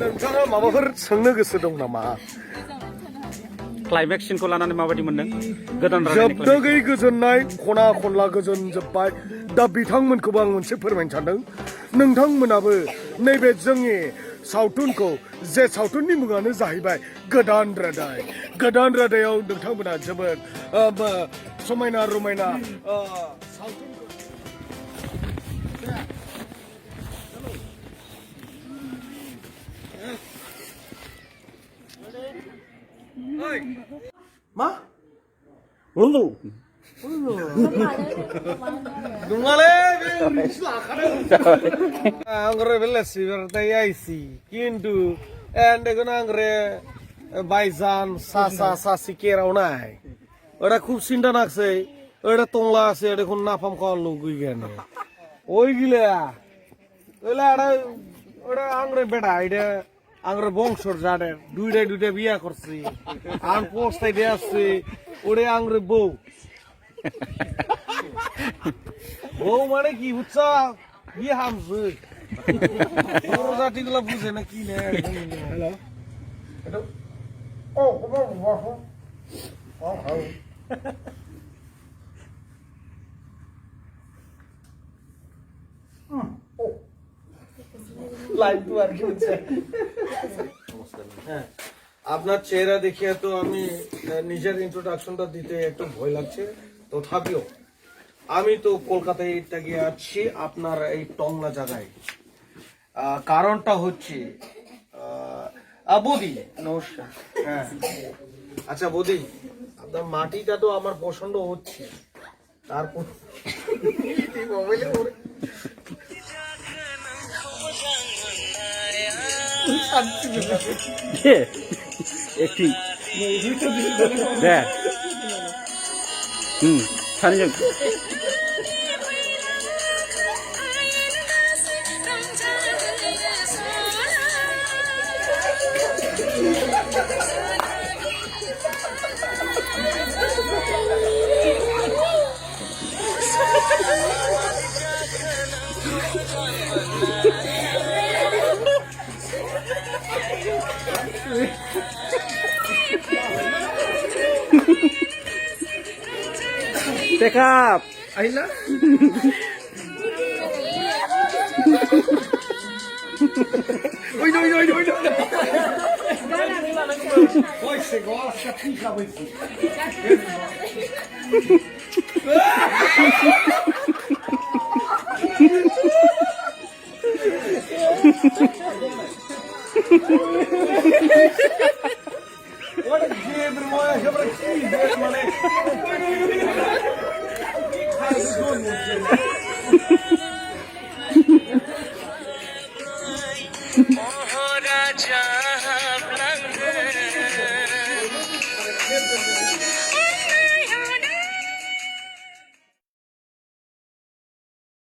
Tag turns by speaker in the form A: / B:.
A: नोंथाङा माबाफोर सोंनो गोसो दं नामा?
B: क्लाइमेक्स सिनखौ लानानै माबायदि मोनदों? गोदान
A: जोबनो गैयै गोजोननाय, खना खनला गोजोन जोब्बाय। दा बिथांमोनखौबो आं मोनसे फोरमायनो सानदों, नोंथांमोनाबो नैबे जोंनि सावथुनखौ, जे सावथुननि मुङानो जाहैबाय गोदान रादाय। गोदान रादायाव नोंथांमोना जोबोद समायना रमायना सावथुन मा? Ulu. Dungale angre belasi bertai aisi kintu ende kono angre baijan sa sikera onai ora khub sinta nakse ora tongla ase ede kon napam khon lugui gene oi gila ola ora angre beta ide angre bongshor jade duite biya korchi an postai de asche ore angre bou বউ মানে কি বুঝছো কি হামছে বড় জাতিগুলো বুঝে না কি না হ্যালো ও লাইভ তো আর কি হচ্ছে হ্যাঁ আপনার চেহারা দেখিয়ে তো আমি নিজের ইন্ট্রোডাকশনটা দিতে একটু ভয় লাগছে তথাপিও আমি তো কলকাতায় গিয়ে আছি আপনার এই টংলা জায়গায় কারণটা হচ্ছে বৌদি নমস্কার হ্যাঁ আচ্ছা বৌদি আপনার মাটিটা তো আমার পছন্দ হচ্ছে তারপর
B: একটি হ্যাঁ সানিজন Pick up.
A: Ayla. Oi. Oi, você gosta, fica,